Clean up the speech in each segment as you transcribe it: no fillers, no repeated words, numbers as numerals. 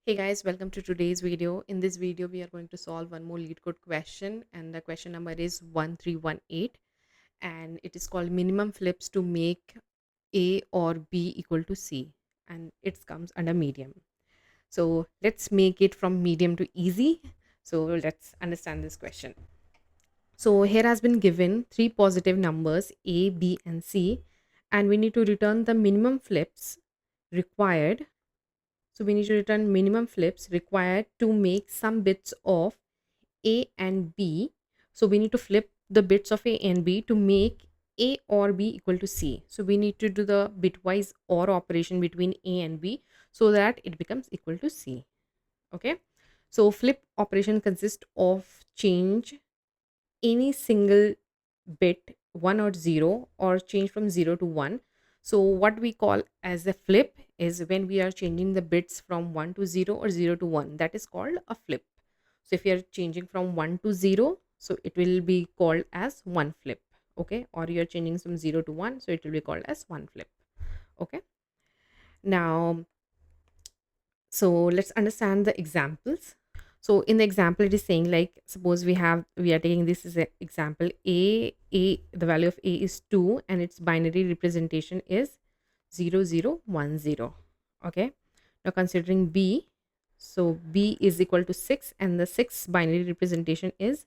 Hey guys, welcome to today's video. In this video, we are going to solve one more LeetCode question, and the question number is 1318, and it is called minimum flips to make A or B equal to C, and it comes under medium. So let's make it from medium to easy. So let's understand this question. So here has been given three positive numbers A, B, and C, and we need to return the minimum flips required. So we need to return minimum flips required to make some bits of A and B. So we need to flip the bits of A and B to make A or B equal to C. So we need to do the bitwise OR operation between A and B so that it becomes equal to C. Okay. So flip operation consists of change any single bit 1 or 0 or change from 0 to 1. So what we call as a flip is when we are changing the bits from 1 to 0 or 0 to 1, that is called a flip. So if you are changing from 1 to 0, so it will be called as one flip. Okay, or you are changing from 0 to 1, so it will be called as one flip. Okay, now so let's understand the examples. So in the example it is saying, like, suppose we are taking this as an example. The value of A is 2 and its binary representation is 0010. Okay, now considering B, so B is equal to 6 and the 6 binary representation is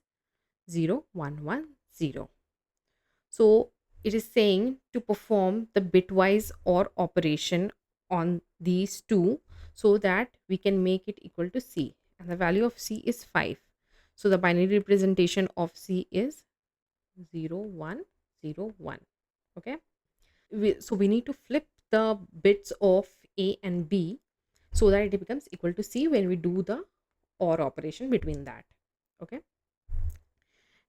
0110. So it is saying to perform the bitwise OR operation on these two so that we can make it equal to C. And the value of C is 5. So the binary representation of C is 0101. Okay. So we need to flip the bits of A and B so that it becomes equal to C when we do the OR operation between that. Okay.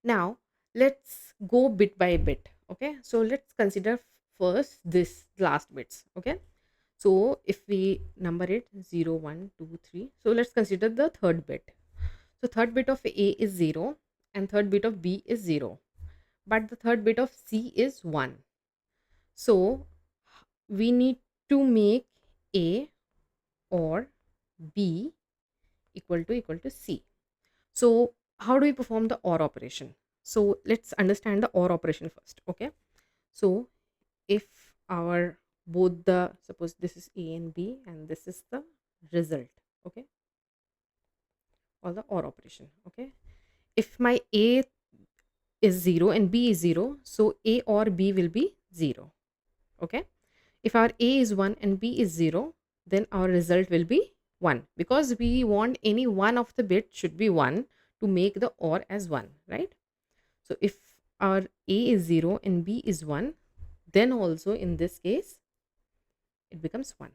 Now let's go bit by bit. Okay, so let's consider first this last bits. Okay, so if we number it 0 1 2 3, so let's consider the third bit. So third bit of A is 0 and third bit of B is 0, but the third bit of C is 1. So we need to make A or B equal to C. So how do we perform the OR operation? So let's understand the OR operation first. Okay, so if our both the, suppose this is A and B and this is the result. Okay, or the OR operation. Okay, if my A is 0 and B is 0, so A or B will be 0. Okay, if our A is 1 and B is 0, then our result will be 1, because we want any one of the bit should be 1 to make the OR as 1, right? So if our A is 0 and B is 1, then also in this case it becomes 1.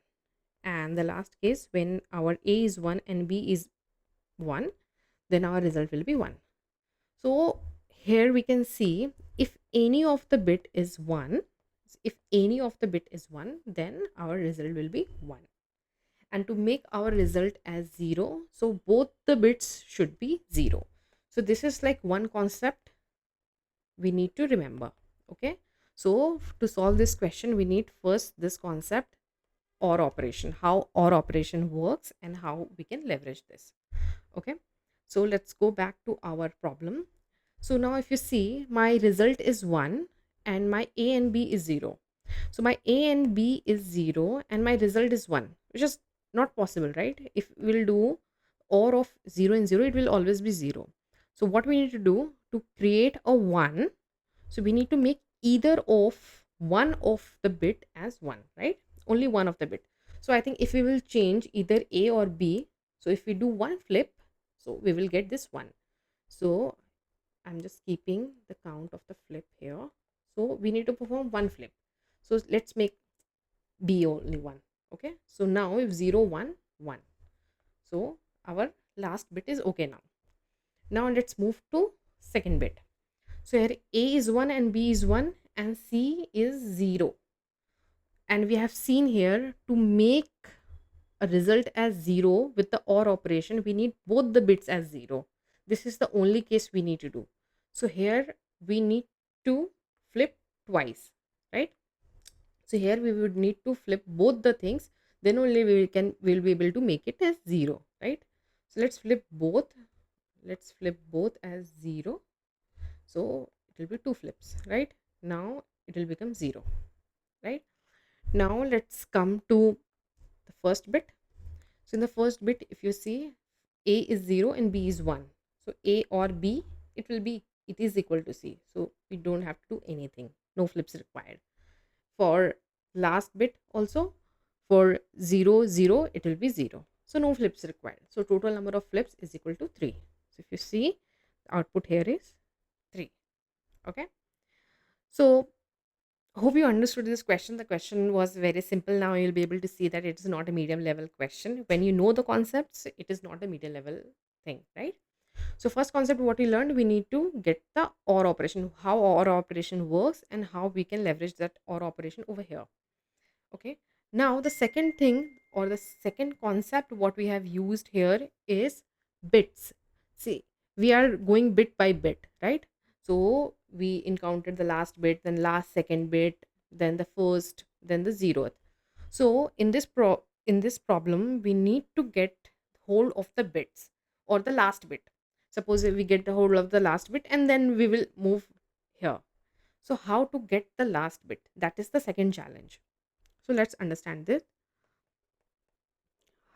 And the last case, when our A is 1 and B is 1, then our result will be 1. So here we can see, if any of the bit is 1, then our result will be 1. And to make our result as 0, so both the bits should be 0. So this is like one concept we need to remember. Okay, so to solve this question, we need first this concept, OR operation, how OR operation works and how we can leverage this. Okay, so let's go back to our problem. So now if you see, my result is 1 and my A and B is 0. So my A and B is 0 and my result is 1, which is not possible, right? If we'll do OR of 0 and 0, it will always be 0. So what we need to do to create a 1, so we need to make either of one of the bit as 1, right? Only one of the bit. So I think if we will change either A or B, so if we do one flip, so we will get this 1. So I'm just keeping the count of the flip here. So we need to perform one flip. So let's make B only 1. Okay, so now if 0 1 1, so our last bit is okay. Now let's move to second bit. So here A is 1 and B is 1 and C is 0. And we have seen here, to make a result as 0 with the OR operation, we need both the bits as 0. This is the only case we need to do. So here we need to flip twice, right? So here we would need to flip both the things. then only we'll be able to make it as 0, right? So let's flip both as 0. So it will be 2 flips, right? Now it will become 0, right? Now let's come to the first bit. So in the first bit, if you see, a is 0 and b is 1, so a or b, it is equal to c, so we don't have to do anything, no flips required. For last bit also, for 0 0, it will be 0, so no flips required. So total number of flips is equal to 3. So if you see, the output here is 3. Okay, so hope you understood this question. The question was very simple. Now you'll be able to see that it is not a medium level question. When you know the concepts, it is not a medium level thing, right? So first concept what we learned, we need to get the OR operation, how OR operation works and how we can leverage that OR operation over here. Okay, now the second thing, or the second concept what we have used here is bits. See, we are going bit by bit, right? So we encountered the last bit, then last second bit, then the first, then the 0th. So in this problem we need to get hold of the bits or the last bit. Suppose if we get the hold of the last bit and then we will move here. So how to get the last bit, that is the second challenge. So let's understand this,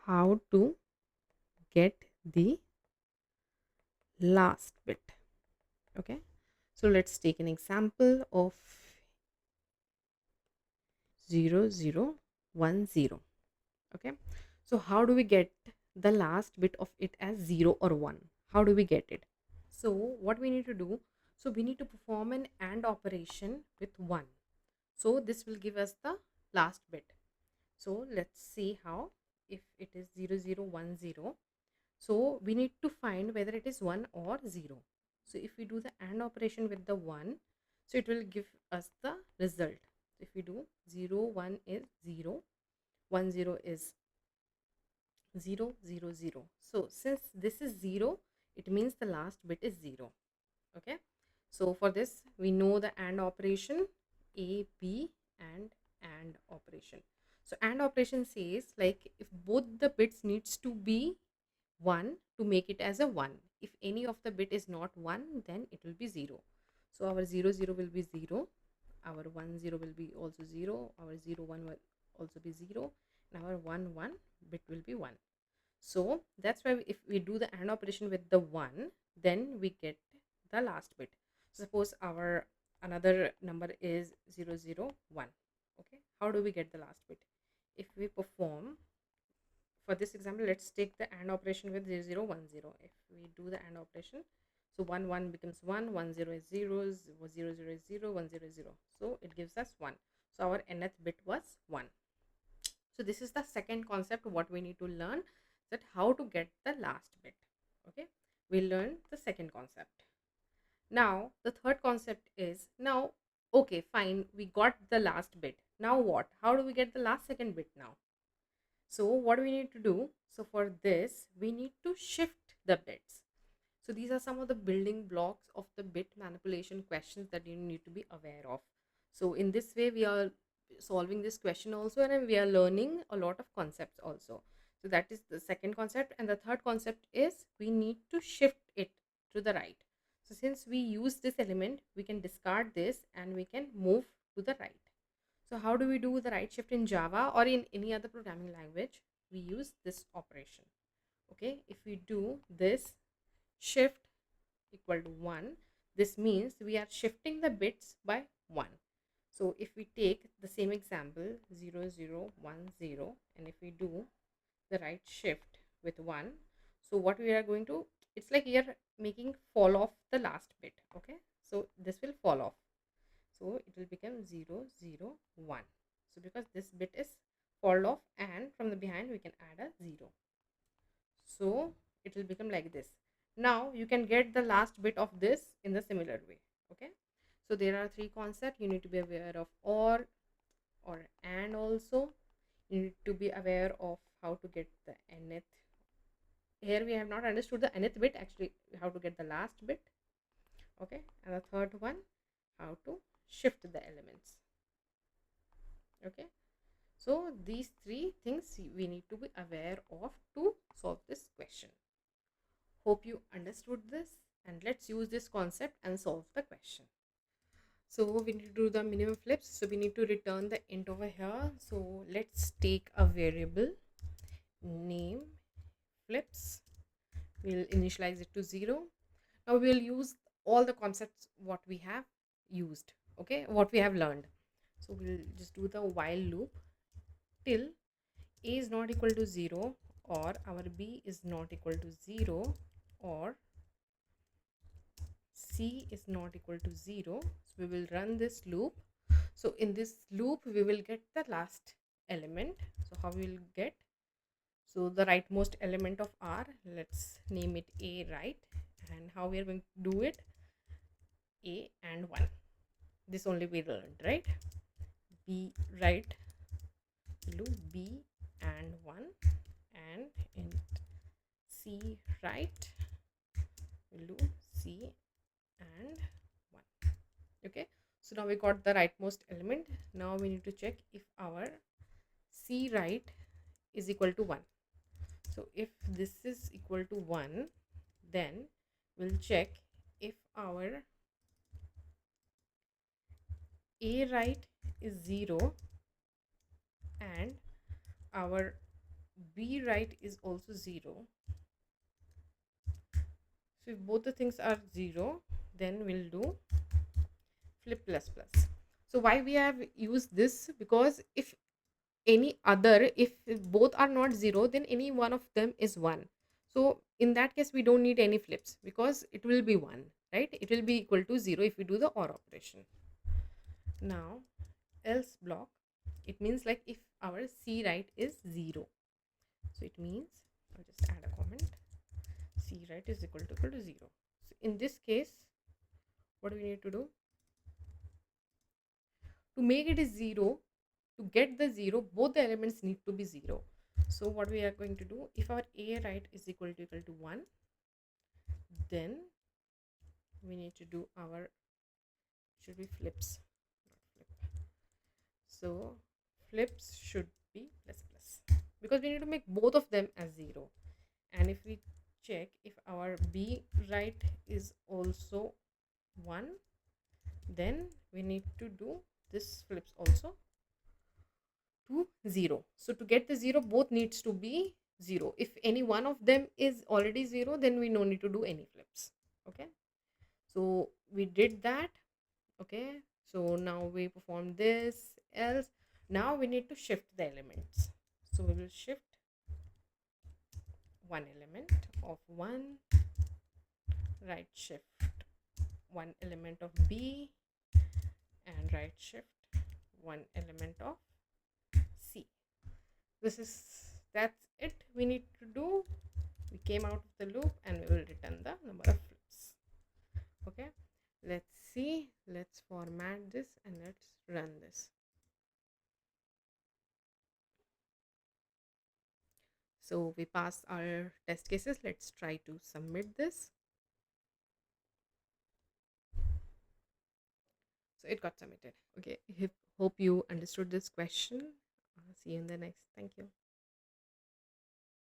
how to get the last bit. Okay, so let's take an example of 0010. Okay, so how do we get the last bit of it as 0 or 1? How do we get it? So what we need to do, so we need to perform an AND operation with 1. So this will give us the last bit. So let's see how. If it is 0010, so we need to find whether it is 1 or 0. So if we do the AND operation with the 1, so it will give us the result. If we do 01 is 0, 10 is 000. So since this is 0, it means the last bit is 0. Okay, so for this we know the AND operation, A, B and operation. So AND operation says, like, if both the bits needs to be 1 to make it as a 1. If any of the bit is not 1, then it will be 0. So our 00 will be 0, our 10 will be also 0, our 01 will also be 0, and our 11 bit will be 1. So that's why if we do the AND operation with the 1, then we get the last bit. Suppose our another number is 001. Okay, how do we get the last bit? If we perform, for this example, let's take the AND operation with 0010. If we do the AND operation, so 1 1 becomes 1, 10 is 0, 0 0 is 0, 1 0 is 0, so it gives us 1. So our nth bit was 1. So this is the second concept what we need to learn, that how to get the last bit. Okay, we learned the second concept. Now the third concept is, now okay fine, we got the last bit, now what, how do we get the last second bit now? So what we need to do, so for this we need to shift the bits. So these are some of the building blocks of the bit manipulation questions that you need to be aware of. So in this way we are solving this question also, and we are learning a lot of concepts also. So that is the second concept, and the third concept is we need to shift it to the right. So since we use this element, we can discard this and we can move to the right. So how do we do the right shift in Java or in any other programming language? We use this operation. Okay, if we do this shift equal to 1, this means we are shifting the bits by 1. So if we take the same example 0010, and if we do the right shift with 1, so what we are going to, it's like we are making fall off the last bit. Okay, so this will fall off, so it will become 001. So because this bit is fall off, and from the behind we can add a 0, so it will become like this. Now you can get the last bit of this in the similar way. Okay, so there are three concepts you need to be aware of, or and also you need to be aware of how to get the nth. Here we have not understood the nth bit, actually how to get the last bit. Okay, and the third one, how to shift the elements. Okay, So these three things we need to be aware of to solve this question. Hope you understood this, and let's use this concept and solve the question. So we need to do the minimum flips. So we need to return the int over here. So let's take a variable name flips. We'll initialize it to 0. Now we'll use all the concepts what we have used, okay, what we have learned. So we'll just do the while loop till a is not equal to 0 or our b is not equal to 0 or c is not equal to 0. So we will run this loop. So in this loop we will get the last element. So how we will get, so the rightmost element of r, let's name it a, right? And how we are going to do it, a and 1, this only we learned, right? B right loop b and 1, and in c right loop c and 1. Okay, so now we got the rightmost element. Now we need to check if our c right is equal to 1. So if this is equal to 1, then we'll check if our a right is 0 and our b right is also 0. So if both the things are 0, then we'll do flip plus plus. So why we have used this, because if any other, if both are not 0, then any one of them is 1. So in that case we don't need any flips because it will be 1, right? It will be equal to 0 if we do the OR operation. Now else block, it means like if our c right is 0, so it means I'll just add a comment, c right is equal to 0. So in this case, what do we need to do to make it is 0? To get the 0, both the elements need to be 0. So what we are going to do, if our a right is equal to 1, then we need to do our, should be flips, not flip. So flips should be plus plus, because we need to make both of them as 0. And if we check if our b right is also 1, then we need to do this flips also to 0. So to get the 0, both needs to be 0. If any one of them is already 0, then we no need to do any flips. Okay, so we did that. Okay, so now we perform this else. Now we need to shift the elements. So we will shift one element of 1, right shift one element of b, and right shift one element of c. That's it we need to do. We came out of the loop and we will return the number of flips. Okay, let's see, let's format this and let's run this. So we passed our test cases. Let's try to submit this. So it got submitted. Okay, hope you understood this question. See you in the next. Thank you.